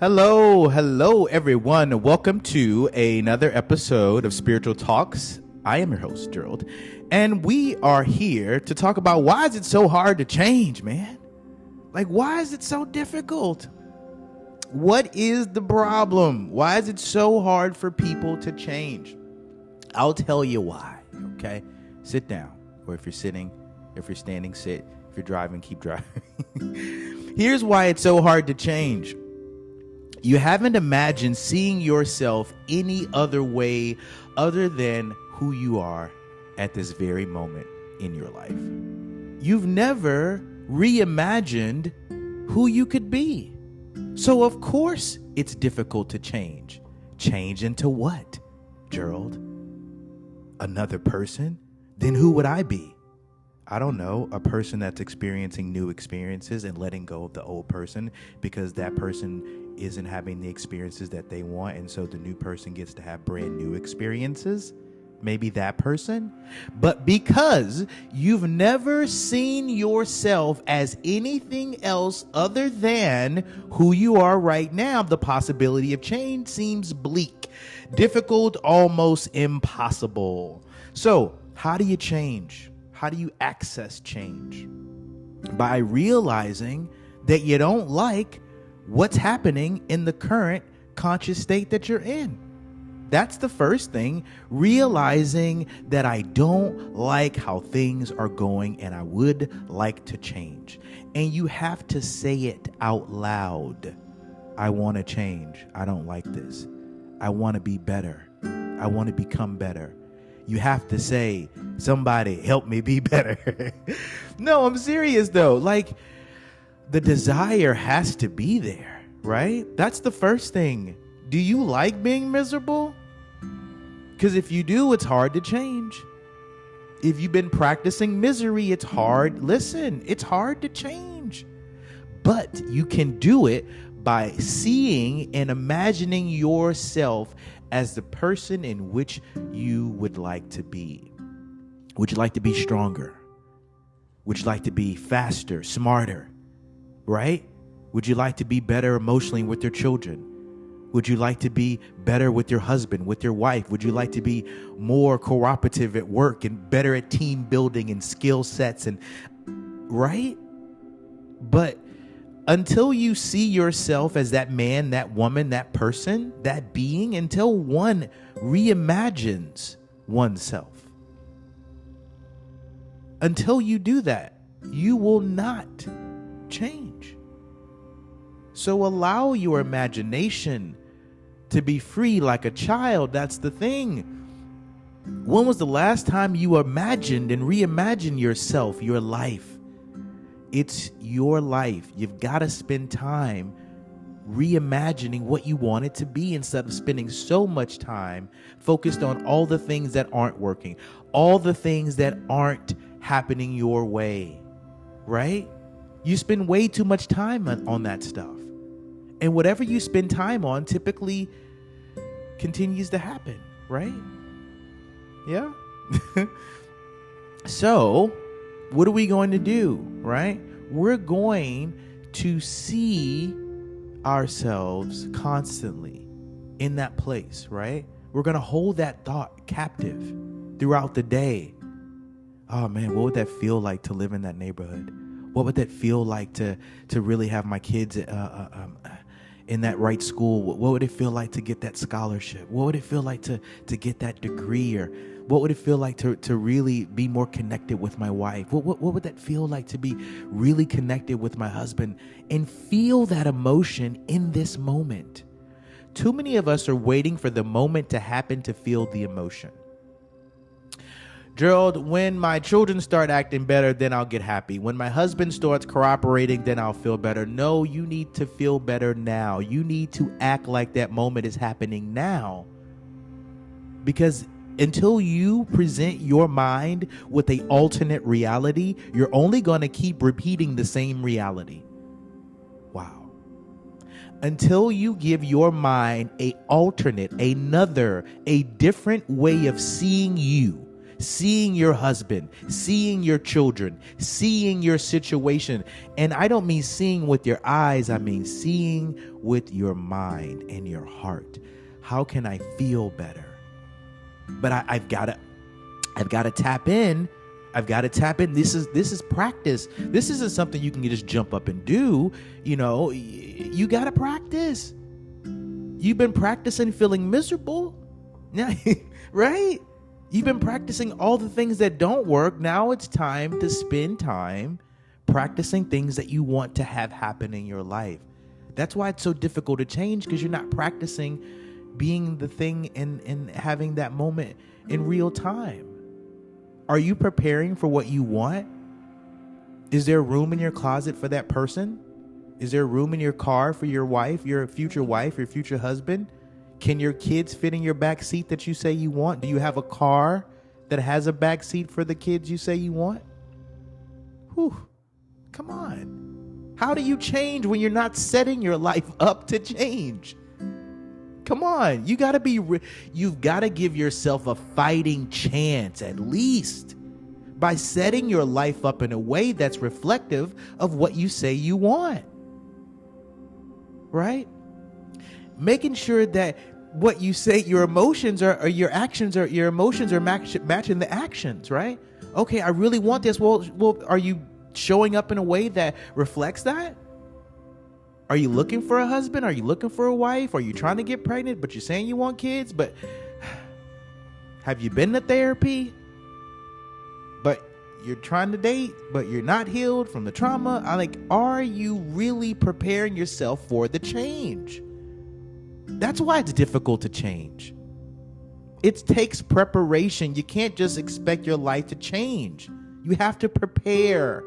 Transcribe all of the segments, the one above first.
Hello, everyone. Welcome to another episode of Spiritual Talks. I am your host, Gerald, and we are here to talk about why is it so hard to change, man? Like, why is it so difficult? What is the problem? Why is it so hard for people to change? I'll tell you why, okay? Sit down, or if you're sitting, if you're standing, sit. If you're driving, keep driving. Here's why it's so hard to change. You haven't imagined seeing yourself any other way other than who you are at this very moment in your life. You've never reimagined who you could be. So of course it's difficult to change. Change into what, Gerald? Another person? Then who would I be? I don't know, a person that's experiencing new experiences and letting go of the old person because that person isn't having the experiences that they want, and so the new person gets to have brand new experiences. Maybe that person. But because you've never seen yourself as anything else other than who you are right now, the possibility of change seems bleak, difficult, almost impossible. So how do you change? How do you access change? By realizing that you don't like what's happening in the current conscious state that you're in. That's the first thing, realizing that I don't like how things are going and I would like to change. And you have to say it out loud. I want to change. I don't like this. I want to be better. I want to become better. You have to say, somebody help me be better. No, I'm serious though. Like, the desire has to be there, right? That's the first thing. Do you like being miserable? Because if you do, it's hard to change. If you've been practicing misery, it's hard. Listen, it's hard to change. But you can do it by seeing and imagining yourself as the person in which you would like to be. Would you like to be stronger? Would you like to be faster, smarter, right? Would you like to be better emotionally with your children? Would you like to be better with your husband, with your wife? Would you like to be more cooperative at work and better at team building and skill sets and right? But until you see yourself as that man, that woman, that person, that being, until one reimagines oneself, until you do that, you will not change. So allow your imagination to be free like a child. That's the thing. When was the last time you imagined and reimagined yourself, your life? It's your life. You've got to spend time reimagining what you want it to be instead of spending so much time focused on all the things that aren't working, all the things that aren't happening your way, right? You spend way too much time on that stuff. And whatever you spend time on typically continues to happen, right? Yeah. So what are we going to do, right? We're going to see ourselves constantly in that place, right? We're going to hold that thought captive throughout the day. Oh man, what would that feel like to live in that neighborhood? What would that feel like to really have my kids in that right school? What would it feel like to get that scholarship? What would it feel like to get that degree? Or what would it feel like to really be more connected with my wife? What would that feel like to be really connected with my husband and feel that emotion in this moment? Too many of us are waiting for the moment to happen to feel the emotion. Gerald, when my children start acting better, then I'll get happy. When my husband starts cooperating, then I'll feel better. No, you need to feel better now. You need to act like that moment is happening now. Because until you present your mind with an alternate reality, you're only going to keep repeating the same reality. Wow. Until you give your mind an alternate, a different way of seeing you, seeing your husband, seeing your children, seeing your situation. And I don't mean seeing with your eyes. I mean seeing with your mind and your heart. How can I feel better? But I've got to tap in. I've got to tap in. This is practice. This isn't something you can just jump up and do. You got to practice. You've been practicing feeling miserable. Yeah, right? You've been practicing all the things that don't work. Now it's time to spend time practicing things that you want to have happen in your life. That's why it's so difficult to change, because you're not practicing being the thing and having that moment in real time. Are you preparing for what you want? Is there room in your closet for that person? Is there room in your car for your wife, your future husband? Can your kids fit in your back seat that you say you want? Do you have a car that has a back seat for the kids you say you want? Whew, come on. How do you change when you're not setting your life up to change? Come on, you've got to give yourself a fighting chance, at least, by setting your life up in a way that's reflective of what you say you want. Right? Making sure that what you say, your emotions are matching the actions, right? Okay, I really want this. Well, are you showing up in a way that reflects that? Are you looking for a husband? Are you looking for a wife? Are you trying to get pregnant, but you're saying you want kids? But have you been to therapy? But you're trying to date, but you're not healed from the trauma. Are you really preparing yourself for the change? That's why it's difficult to change. It takes preparation. You can't just expect your life to change. You have to prepare.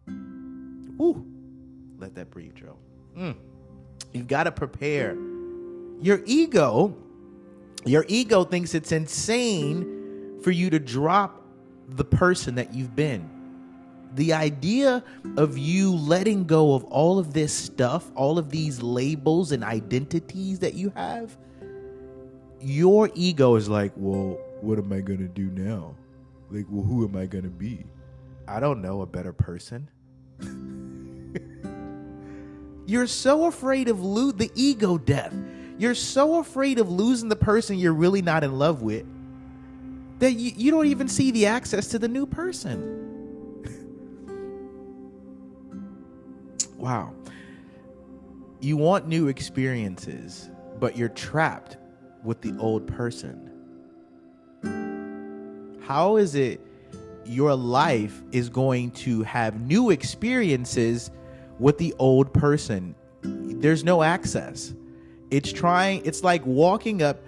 Ooh. Let that breathe, Joe. You've got to prepare. Your ego thinks it's insane for you to drop the person that you've been. The idea of you letting go of all of this stuff, all of these labels and identities that you have, your ego is like, well, what am I going to do now? Who am I going to be? I don't know, a better person. You're so afraid of the ego death. You're so afraid of losing the person you're really not in love with that you don't even see the access to the new person. Wow. You want new experiences, but you're trapped with the old person. How is it your life is going to have new experiences with the old person? There's no access. It's like walking up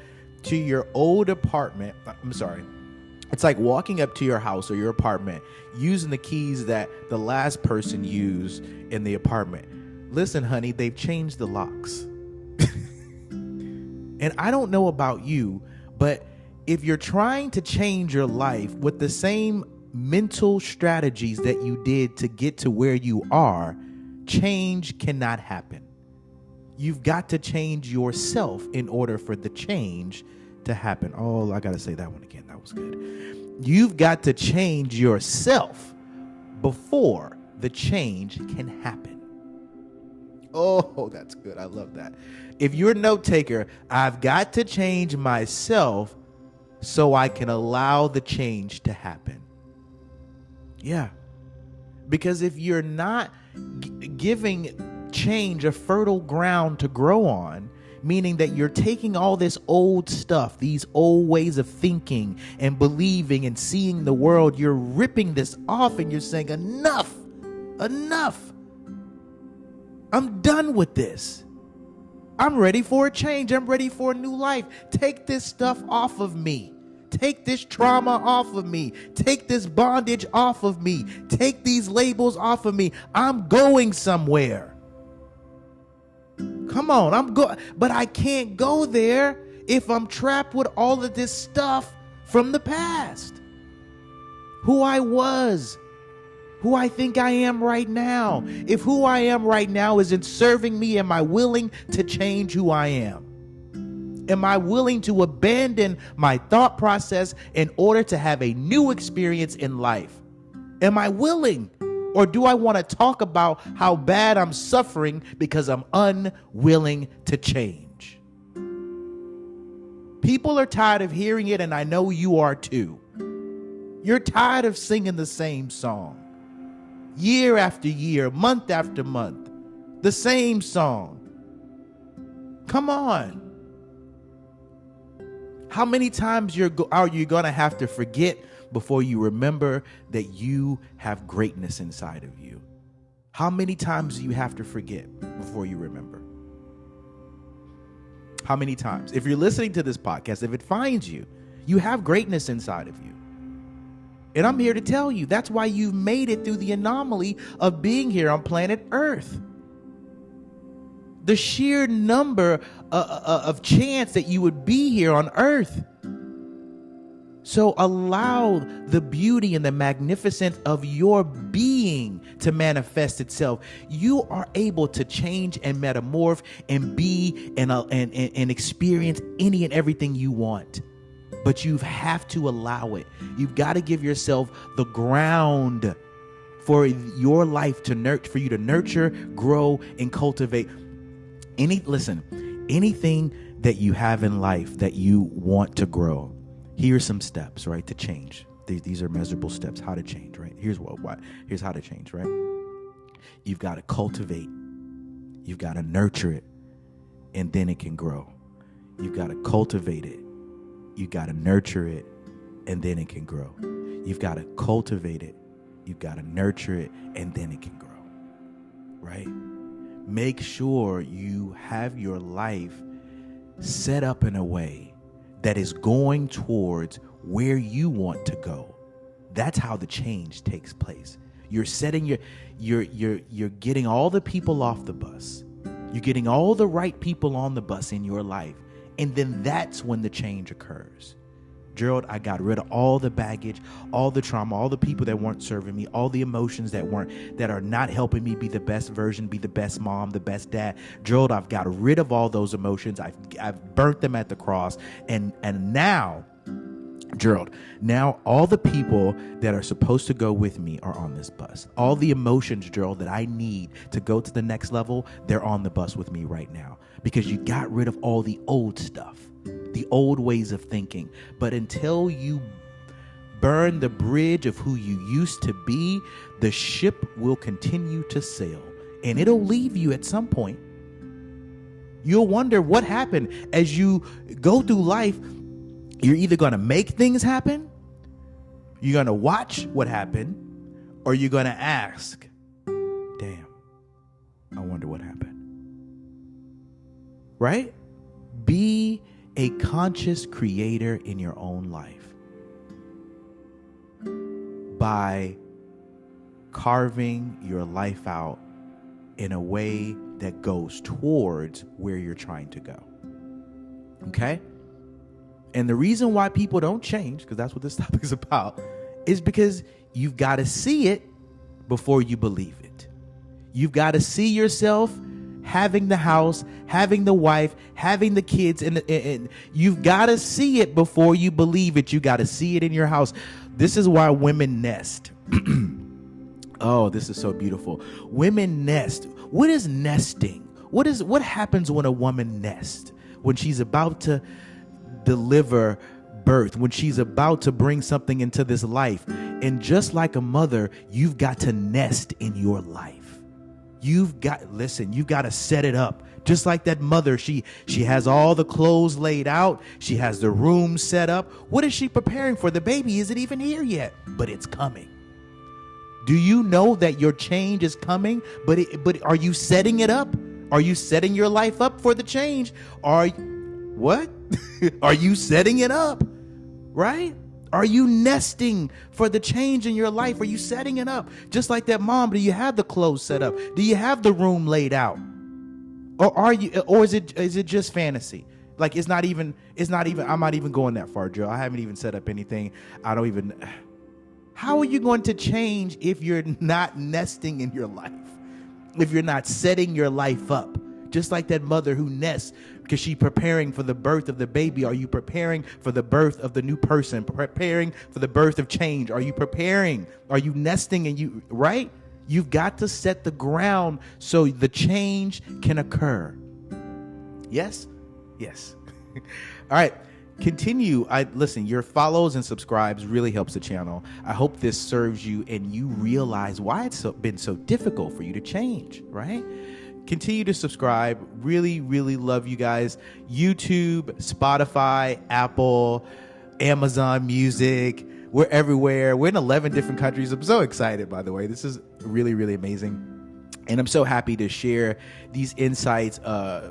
to your old apartment. It's like walking up to your house or your apartment using the keys that the last person used in the apartment. Listen, honey, they've changed the locks. And I don't know about you, but if you're trying to change your life with the same mental strategies that you did to get to where you are, change cannot happen. You've got to change yourself in order for the change to happen. Oh, I got to say that one again. That was good. You've got to change yourself before the change can happen. Oh, that's good. I love that. If you're a note taker, I've got to change myself so I can allow the change to happen. Yeah. Because if you're not giving change a fertile ground to grow on, meaning that you're taking all this old stuff, these old ways of thinking and believing and seeing the world, you're ripping this off and you're saying, enough. I'm done with this. I'm ready for a change. I'm ready for a new life. Take this stuff off of me. Take this trauma off of me. Take this bondage off of me. Take these labels off of me. I'm going somewhere. Come on, but I can't go there if I'm trapped with all of this stuff from the past. Who I was, who I think I am right now. If who I am right now isn't serving me, am I willing to change who I am? Am I willing to abandon my thought process in order to have a new experience in life? Am I willing? Or do I want to talk about how bad I'm suffering because I'm unwilling to change? People are tired of hearing it, and I know you are too. You're tired of singing the same song. Year after year, month after month, the same song. Come on. How many times are you going to have to forget before you remember that you have greatness inside of you? How many times do you have to forget before you remember? How many times? If you're listening to this podcast, if it finds you, you have greatness inside of you. And I'm here to tell you, that's why you've made it through the anomaly of being here on planet Earth. The sheer number of chance that you would be here on Earth. So allow the beauty and the magnificence of your being to manifest itself. You are able to change and metamorph and be and experience any and everything you want. But you have to allow it. You've got to give yourself the ground for your life to nurture, for you to nurture, grow, and cultivate. Anything that you have in life that you want to grow, here's some steps, right, to change. These are measurable steps, how to change, right? Here's how to change, right? You've got to cultivate. You've got to nurture it, and then it can grow. You've got to cultivate it. You got to nurture it, and then it can grow. You've got to cultivate it. You've got to nurture it, and then it can grow, right? Make sure you have your life set up in a way that is going towards where you want to go. That's how the change takes place. You're setting you're getting all the people off the bus. You're getting all the right people on the bus in your life. And then that's when the change occurs. Gerald, I got rid of all the baggage, all the trauma, all the people that weren't serving me, all the emotions that are not helping me be the best version, be the best mom, the best dad. Gerald, I've got rid of all those emotions. I've burnt them at the cross. And now, Gerald, now all the people that are supposed to go with me are on this bus. All the emotions, Gerald, that I need to go to the next level, they're on the bus with me right now. Because you got rid of all the old stuff, the old ways of thinking. But until you burn the bridge of who you used to be, the ship will continue to sail. And it'll leave you at some point. You'll wonder what happened. As you go through life, you're either going to make things happen, you're going to watch what happened, or you're going to ask, damn, I wonder what happened. Right? Be a conscious creator in your own life by carving your life out in a way that goes towards where you're trying to go. Okay? And the reason why people don't change, because that's what this topic is about, is because you've got to see it before you believe it. You've got to see yourself having the house, having the wife, having the kids, and you've got to see it before you believe it. You got to see it in your house. This is why women nest. Oh, this is so beautiful. Women nest. What is nesting? What happens when a woman nests? When she's about to deliver birth, when she's about to bring something into this life. And just like a mother, you've got to nest in your life. You've got to set it up. Just like that mother, she has all the clothes laid out. She has the room set up. What is she preparing for? The baby isn't even here yet, but it's coming. Do you know that your change is coming? But are you setting it up? Are you setting your life up for the change? What? Are you setting it up? Right? Are you nesting for the change in your life? Are you setting it up? Just like that mom, do you have the clothes set up? Do you have the room laid out? Or is it just fantasy? Like I'm not even going that far, Joe. I haven't even set up anything. How are you going to change if you're not nesting in your life? If you're not setting your life up Just like that mother who nests because she's preparing for the birth of the baby. Are you preparing for the birth of the new person? Preparing for the birth of change? Are you preparing? Are you nesting right? You've got to set the ground so the change can occur. Yes? Yes. All right. Continue. Listen, your follows and subscribes really helps the channel. I hope this serves you and you realize why it's been so difficult for you to change, right? Continue to subscribe. Really, really love you guys. YouTube, Spotify, Apple, Amazon Music. We're everywhere. We're in 11 different countries. I'm so excited, by the way. This is really, really amazing. And I'm so happy to share these insights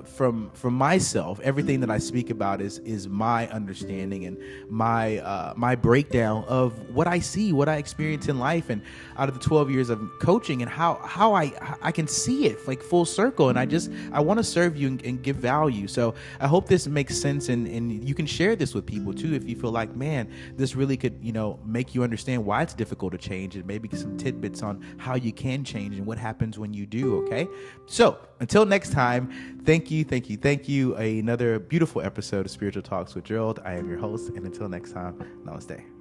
from myself. Everything that I speak about is my understanding and my breakdown of what I see, what I experience in life, and out of the 12 years of coaching, and how I can see it like full circle. And I want to serve you and give value. So I hope this makes sense, and you can share this with people too if you feel like, man, this really could make you understand why it's difficult to change, and maybe some tidbits on how you can change and what happens when you do. Okay, so until next time, thank you. Another beautiful episode of Spiritual Talks with Gerald. I am your host, and until next time, namaste.